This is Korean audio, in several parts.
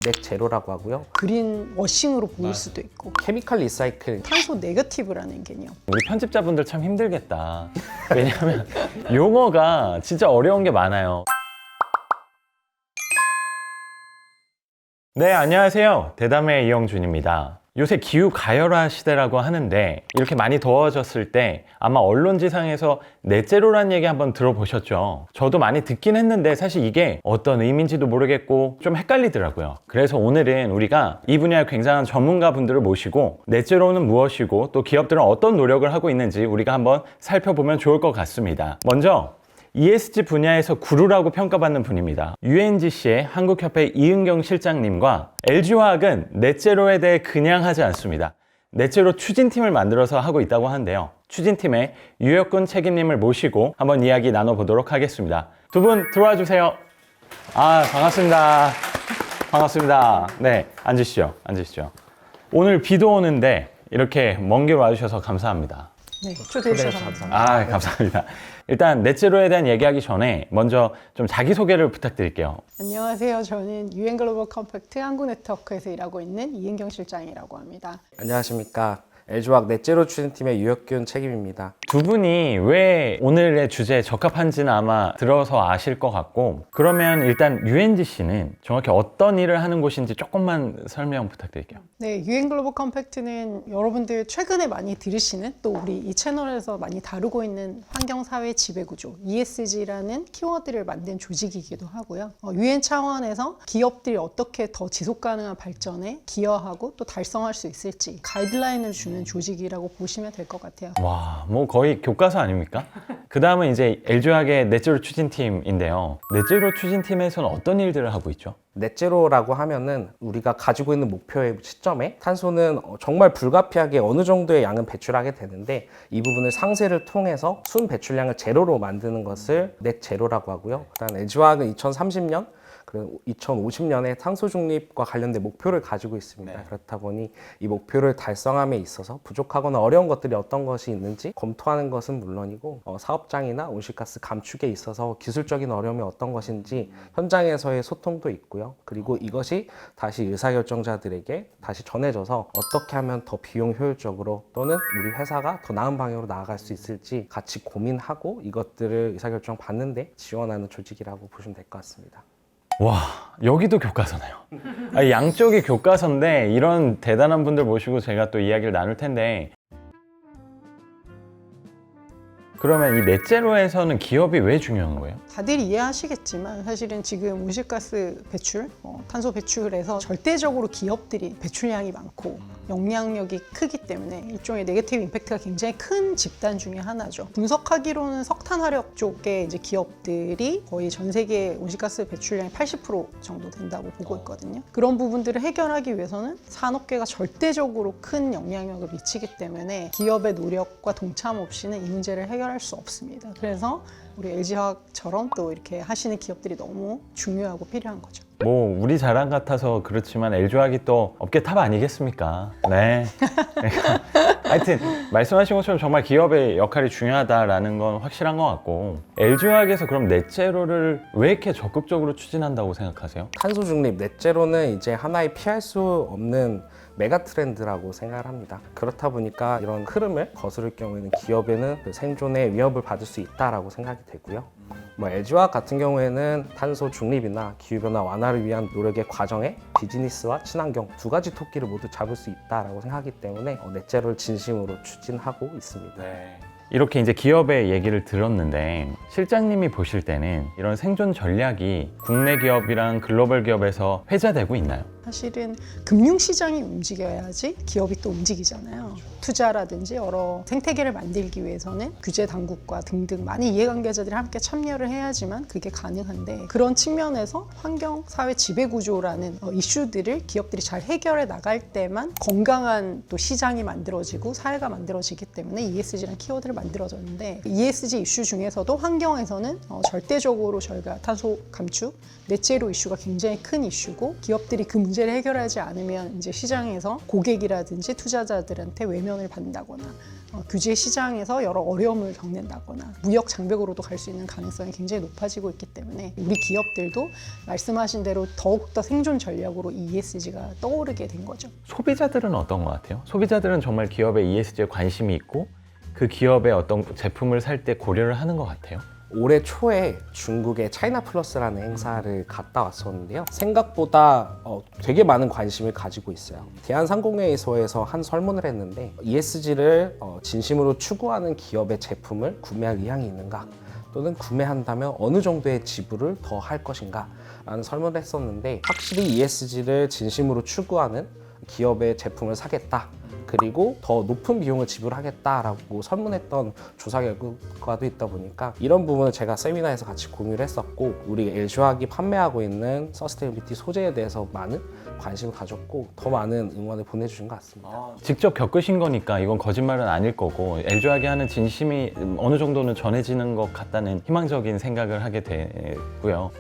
넥 제로라고 하고요. 그린 워싱으로 보일 수도 있고 케미컬 리사이클. 탄소 네거티브라는 개념. 우리 편집자분들 참 힘들겠다. 왜냐하면 용어가 진짜 어려운 게 많아요. 네, 안녕하세요. 대담의 이영준입니다. 요새 기후 가열화 시대라고 하는데 이렇게 많이 더워졌을 때 아마 언론지상에서 넷제로란 얘기 한번 들어보셨죠? 저도 많이 듣긴 했는데 사실 이게 어떤 의미인지도 모르겠고 좀 헷갈리더라고요. 그래서 오늘은 우리가 이 분야의 굉장한 전문가분들을 모시고 넷제로는 무엇이고 또 기업들은 어떤 노력을 하고 있는지 우리가 한번 살펴보면 좋을 것 같습니다. 먼저 ESG 분야에서 구루라고 평가받는 분입니다. UNGC의 한국협회 이은경 실장님과 LG화학은 넷제로에 대해 그냥 하지 않습니다. 넷제로 추진팀을 만들어서 하고 있다고 하는데요. 추진팀의 유혁근 책임님을 모시고 한번 이야기 나눠보도록 하겠습니다. 두 분 들어와 주세요. 반갑습니다. 반갑습니다. 네, 앉으시죠. 오늘 비도 오는데 이렇게 먼 길 와주셔서 감사합니다. 네, 초대해 주셔서 감사합니다. 감사합니다. 일단 넷제로에 대한 얘기하기 전에 먼저 좀 자기소개를 부탁드릴게요. 안녕하세요. 저는 유엔 글로벌 컴팩트 한국네트워크에서 일하고 있는 이은경 실장이라고 합니다. 안녕하십니까. LG화학 넷제로 추진팀의 유혁균 책임입니다. 두 분이 왜 오늘의 주제에 적합한지는 아마 들어서 아실 것 같고, 그러면 일단 UNGC는 정확히 어떤 일을 하는 곳인지 조금만 설명 부탁드릴게요. 네, 유엔 글로벌 컴팩트는 여러분들 최근에 많이 들으시는 또 우리 이 채널에서 많이 다루고 있는 환경사회 지배구조 ESG라는 키워드를 만든 조직이기도 하고요. 유엔 차원에서 기업들이 어떻게 더 지속가능한 발전에 기여하고 또 달성할 수 있을지 가이드라인을 주는 조직이라고 보시면 될 것 같아요. 와, 뭐 거의 교과서 아닙니까? 그 다음은 이제 LG화학의 넷제로 추진팀인데요. 넷제로 추진팀에서는 어떤 일들을 하고 있죠? 넷제로라고 하면은 우리가 가지고 있는 목표의 시점에 탄소는 정말 불가피하게 어느 정도의 양은 배출하게 되는데 이 부분을 상쇄를 통해서 순 배출량을 제로로 만드는 것을 넷제로라고 하고요. 일단 LG화학은 2030년 그리고 2050년에 탄소 중립과 관련된 목표를 가지고 있습니다. 네. 그렇다 보니 이 목표를 달성함에 있어서 부족하거나 어려운 것들이 어떤 것이 있는지 검토하는 것은 물론이고 사업장이나 온실가스 감축에 있어서 기술적인 어려움이 어떤 것인지 현장에서의 소통도 있고요. 그리고 이것이 다시 의사결정자들에게 다시 전해져서 어떻게 하면 더 비용 효율적으로 또는 우리 회사가 더 나은 방향으로 나아갈 수 있을지 같이 고민하고 이것들을 의사결정 받는데 지원하는 조직이라고 보시면 될 것 같습니다. 와, 여기도 교과서네요. 양쪽이 교과서인데 이런 대단한 분들 모시고 제가 또 이야기를 나눌 텐데, 그러면 이 넷제로에서는 기업이 왜 중요한 거예요? 다들 이해하시겠지만 사실은 지금 온실가스 배출, 탄소 배출에서 절대적으로 기업들이 배출량이 많고 영향력이 크기 때문에 일종의 네거티브 임팩트가 굉장히 큰 집단 중에 하나죠. 분석하기로는 석탄 화력 쪽에 이제 기업들이 거의 전 세계 온실가스 배출량의 80% 정도 된다고 보고 있거든요. 그런 부분들을 해결하기 위해서는 산업계가 절대적으로 큰 영향력을 미치기 때문에 기업의 노력과 동참 없이는 이 문제를 해결할 수 없습니다. 그래서 우리 LG화학처럼 또 이렇게 하시는 기업들이 너무 중요하고 필요한 거죠. 뭐 우리 자랑 같아서 그렇지만 LG화학이 또 업계 탑 아니겠습니까? 네. 하여튼 말씀하신 것처럼 정말 기업의 역할이 중요하다라는 건 확실한 것 같고, LG화학에서 그럼 넷제로를 왜 이렇게 적극적으로 추진한다고 생각하세요? 탄소 중립 넷제로는 이제 하나의 피할 수 없는 메가 트렌드라고 생각을 합니다. 그렇다 보니까 이런 흐름을 거스를 경우에는 기업에는 그 생존의 위협을 받을 수 있다라고 생각이 되고요. LG화학 같은 경우에는 탄소 중립이나 기후변화 완화를 위한 노력의 과정에 비즈니스와 친환경 두 가지 토끼를 모두 잡을 수 있다라고 생각하기 때문에 넷제로를 진심으로 추진하고 있습니다. 네. 이렇게 이제 기업의 얘기를 들었는데 실장님이 보실 때는 이런 생존 전략이 국내 기업이랑 글로벌 기업에서 회자되고 있나요? 사실은 금융시장이 움직여야지 기업이 또 움직이잖아요. 투자라든지 여러 생태계를 만들기 위해서는 규제 당국과 등등 많은 이해관계자들이 함께 참여를 해야지만 그게 가능한데, 그런 측면에서 환경, 사회 지배구조라는 이슈들을 기업들이 잘 해결해 나갈 때만 건강한 또 시장이 만들어지고 사회가 만들어지기 때문에 ESG라는 키워드를 만들어졌는데, ESG 이슈 중에서도 환경에서는 절대적으로 저희가 탄소 감축, 넷제로 이슈가 굉장히 큰 이슈고 기업들이 그 문제를 해결하지 않으면 이제 시장에서 고객이라든지 투자자들한테 외면을 받는다거나 규제 시장에서 여러 어려움을 겪는다거나 무역 장벽으로도 갈 수 있는 가능성이 굉장히 높아지고 있기 때문에 우리 기업들도 말씀하신 대로 더욱더 생존 전략으로 이 ESG가 떠오르게 된 거죠. 소비자들은 어떤 것 같아요? 소비자들은 정말 기업의 ESG에 관심이 있고 그 기업의 어떤 제품을 살 때 고려를 하는 것 같아요. 올해 초에 중국의 차이나 플러스라는 행사를 갔다 왔었는데요. 생각보다 되게 많은 관심을 가지고 있어요. 대한상공회의소에서 한 설문을 했는데 ESG를 진심으로 추구하는 기업의 제품을 구매할 의향이 있는가, 또는 구매한다면 어느 정도의 지불을 더 할 것인가 라는 설문을 했었는데, 확실히 ESG를 진심으로 추구하는 기업의 제품을 사겠다, 그리고 더 높은 비용을 지불하겠다라고 설문했던 조사 결과도 있다 보니까 이런 부분을 제가 세미나에서 같이 공유를 했었고, 우리 LG화학이 판매하고 있는 서스테이너빌리티 소재에 대해서 많은 관심을 가졌고 더 많은 응원을 보내주신 것 같습니다. 직접 겪으신 거니까 이건 거짓말은 아닐 거고 LG화학이 하는 진심이 어느 정도는 전해지는 것 같다는 희망적인 생각을 하게 되고요.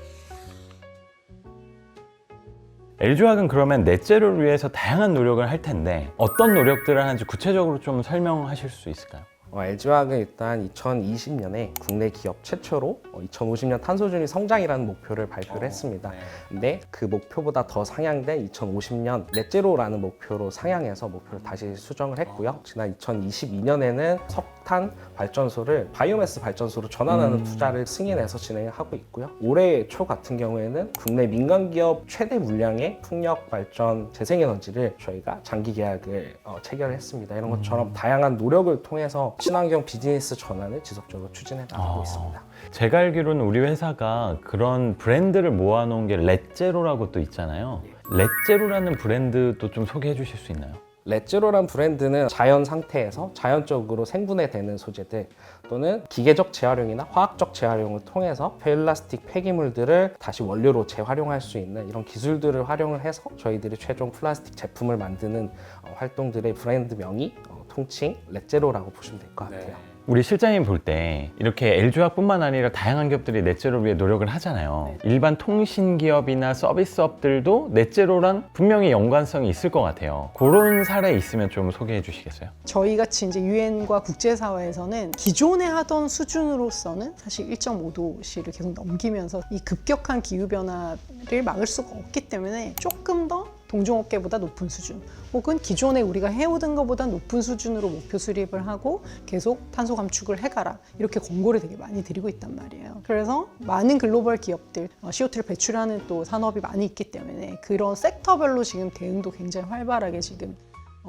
LG화학은 그러면 넷제로를 위해서 다양한 노력을 할 텐데 어떤 노력들을 하는지 구체적으로 좀 설명하실 수 있을까요? LG화학은 일단 2020년에 국내 기업 최초로 2050년 탄소중립 성장이라는 목표를 발표를 했습니다. 근데 그 목표보다 더 상향된 2050년 넷제로라는 목표로 상향해서 목표를 다시 수정을 했고요. 지난 2022년에는 석탄 발전소를 바이오매스 발전소로 전환하는 투자를 승인해서 진행하고 있고요. 올해 초 같은 경우에는 국내 민간 기업 최대 물량의 풍력 발전 재생에너지를 저희가 장기 계약을 체결했습니다. 이런 것처럼 다양한 노력을 통해서 친환경 비즈니스 전환을 지속적으로 추진해 나가고 있습니다. 제가 알기로는 우리 회사가 그런 브랜드를 모아놓은 게 렛제로라고 또 있잖아요. 렛제로라는 브랜드도 좀 소개해 주실 수 있나요? 렛제로란 브랜드는 자연 상태에서 자연적으로 생분해되는 소재들, 또는 기계적 재활용이나 화학적 재활용을 통해서 플라스틱 폐기물들을 다시 원료로 재활용할 수 있는 이런 기술들을 활용을 해서 저희들이 최종 플라스틱 제품을 만드는 활동들의 브랜드명이 통칭 렛제로라고 보시면 될 것 같아요. 우리 실장님 볼 때 이렇게 LG화학뿐만 아니라 다양한 기업들이 넷제로를 위해 노력을 하잖아요. 일반 통신 기업이나 서비스업들도 넷제로랑 분명히 연관성이 있을 것 같아요. 그런 사례 있으면 좀 소개해 주시겠어요? 저희 같이 이제 유엔과 국제사회에서는 기존에 하던 수준으로서는 사실 1.5도씨를 계속 넘기면서 이 급격한 기후변화를 막을 수가 없기 때문에 조금 더 동종업계보다 높은 수준, 혹은 기존에 우리가 해오던 것보다 높은 수준으로 목표 수립을 하고 계속 탄소 감축을 해가라, 이렇게 권고를 되게 많이 드리고 있단 말이에요. 그래서 많은 글로벌 기업들 CO2를 배출하는 또 산업이 많이 있기 때문에 그런 섹터별로 지금 대응도 굉장히 활발하게 지금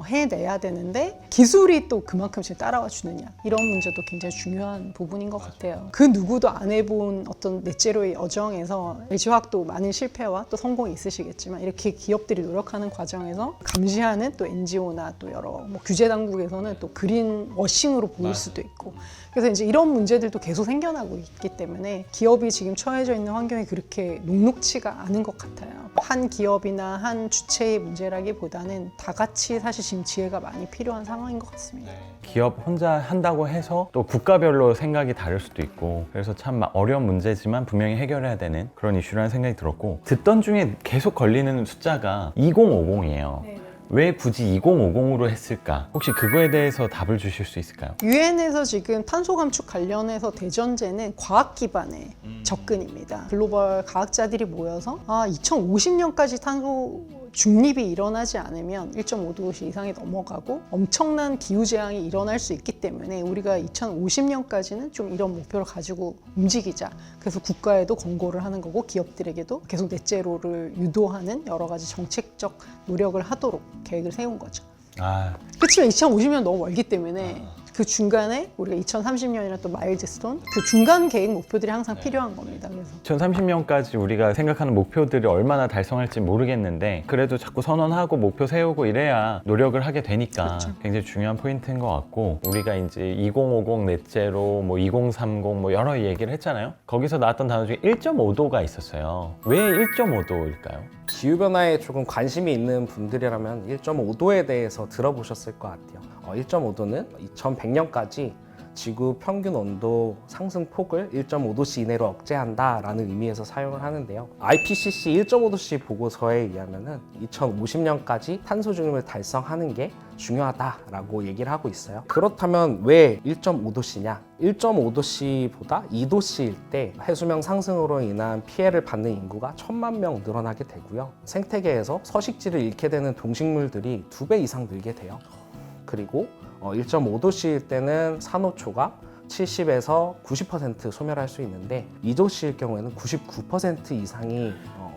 해내야 되는데, 기술이 또 그만큼 지금 따라와 주느냐, 이런 문제도 굉장히 중요한 부분인 것 같아요. 그 누구도 안 해본 어떤 넷제로의 여정에서 LG화학도 많은 실패와 또 성공이 있으시겠지만, 이렇게 기업들이 노력하는 과정에서 감시하는 또 NGO나 또 여러 규제 당국에서는 또 그린 워싱으로 보일 수도 있고, 그래서 이제 이런 문제들도 계속 생겨나고 있기 때문에 기업이 지금 처해져 있는 환경이 그렇게 녹록치가 않은 것 같아요. 한 기업이나 한 주체의 문제라기보다는 다 같이 사실 지금 지혜가 많이 필요한 상황인 것 같습니다. 기업 혼자 한다고 해서 또 국가별로 생각이 다를 수도 있고, 그래서 참 어려운 문제지만 분명히 해결해야 되는 그런 이슈라는 생각이 들었고, 듣던 중에 계속 걸리는 숫자가 2050이에요. 왜 굳이 2050으로 했을까? 혹시 그거에 대해서 답을 주실 수 있을까요? 유엔에서 지금 탄소 감축 관련해서 대전제는 과학 기반의 접근입니다. 글로벌 과학자들이 모여서 2050년까지 탄소 중립이 일어나지 않으면 1.5도 이상이 넘어가고 엄청난 기후재앙이 일어날 수 있기 때문에 우리가 2050년까지는 좀 이런 목표를 가지고 움직이자. 그래서 국가에도 권고를 하는 거고, 기업들에게도 계속 넷제로를 유도하는 여러 가지 정책적 노력을 하도록 계획을 세운 거죠. 그렇지만 2050년 너무 멀기 때문에 그 중간에 우리가 2030년이나 또 마일드스톤, 그 중간 계획 목표들이 항상 필요한 겁니다. 그래서 2030년까지 우리가 생각하는 목표들을 얼마나 달성할지 모르겠는데 그래도 자꾸 선언하고 목표 세우고 이래야 노력을 하게 되니까 그렇죠. 굉장히 중요한 포인트인 것 같고, 우리가 이제 2050 넷제로, 2030 여러 얘기를 했잖아요. 거기서 나왔던 단어 중에 1.5도가 있었어요. 왜 1.5도일까요? 기후변화에 조금 관심이 있는 분들이라면 1.5도에 대해서 들어보셨을 것 같아요. 1.5도는 2100년까지 지구 평균 온도 상승 폭을 1.5도씨 이내로 억제한다라는 의미에서 사용을 하는데요. IPCC 1.5도씨 보고서에 의하면은 2050년까지 탄소 중립을 달성하는 게 중요하다라고 얘기를 하고 있어요. 그렇다면 왜 1.5도씨냐? 1.5도씨보다 2도씨일 때 해수면 상승으로 인한 피해를 받는 인구가 1,000만 명 늘어나게 되고요. 생태계에서 서식지를 잃게 되는 동식물들이 2배 이상 늘게 돼요. 그리고 1.5도씨일 때는 산호초가 70에서 90% 소멸할 수 있는데 2도씨일 경우에는 99% 이상이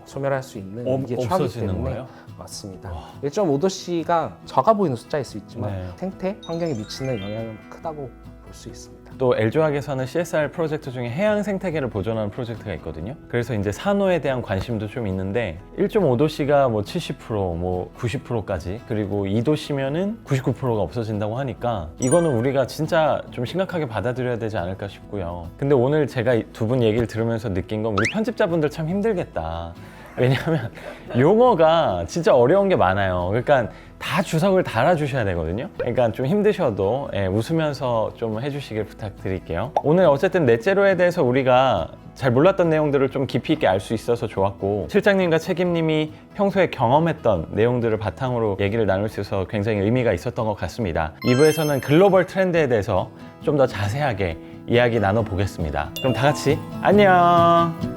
소멸할 수 있는 위기에 처하기 없어지는 때문에 거예요? 맞습니다. 와. 1.5도씨가 작아 보이는 숫자일 수 있지만 네. 생태 환경에 미치는 영향은 크다고 볼 수 있습니다. 또 L조학에서는 CSR 프로젝트 중에 해양 생태계를 보존하는 프로젝트가 있거든요. 그래서 이제 산호에 대한 관심도 좀 있는데 1.5도씨가 뭐 70%, 뭐 90%까지 그리고 2도씨면은 99%가 없어진다고 하니까 이거는 우리가 진짜 좀 심각하게 받아들여야 되지 않을까 싶고요. 근데 오늘 제가 두 분 얘기를 들으면서 느낀 건 우리 편집자분들 참 힘들겠다. 왜냐하면 용어가 진짜 어려운 게 많아요. 그러니까 다 주석을 달아주셔야 되거든요. 그러니까 좀 힘드셔도 웃으면서 좀 해주시길 부탁드릴게요. 오늘 어쨌든 넷제로에 대해서 우리가 잘 몰랐던 내용들을 좀 깊이 있게 알 수 있어서 좋았고 실장님과 책임님이 평소에 경험했던 내용들을 바탕으로 얘기를 나눌 수 있어서 굉장히 의미가 있었던 것 같습니다. 2부에서는 글로벌 트렌드에 대해서 좀 더 자세하게 이야기 나눠보겠습니다. 그럼 다 같이 안녕!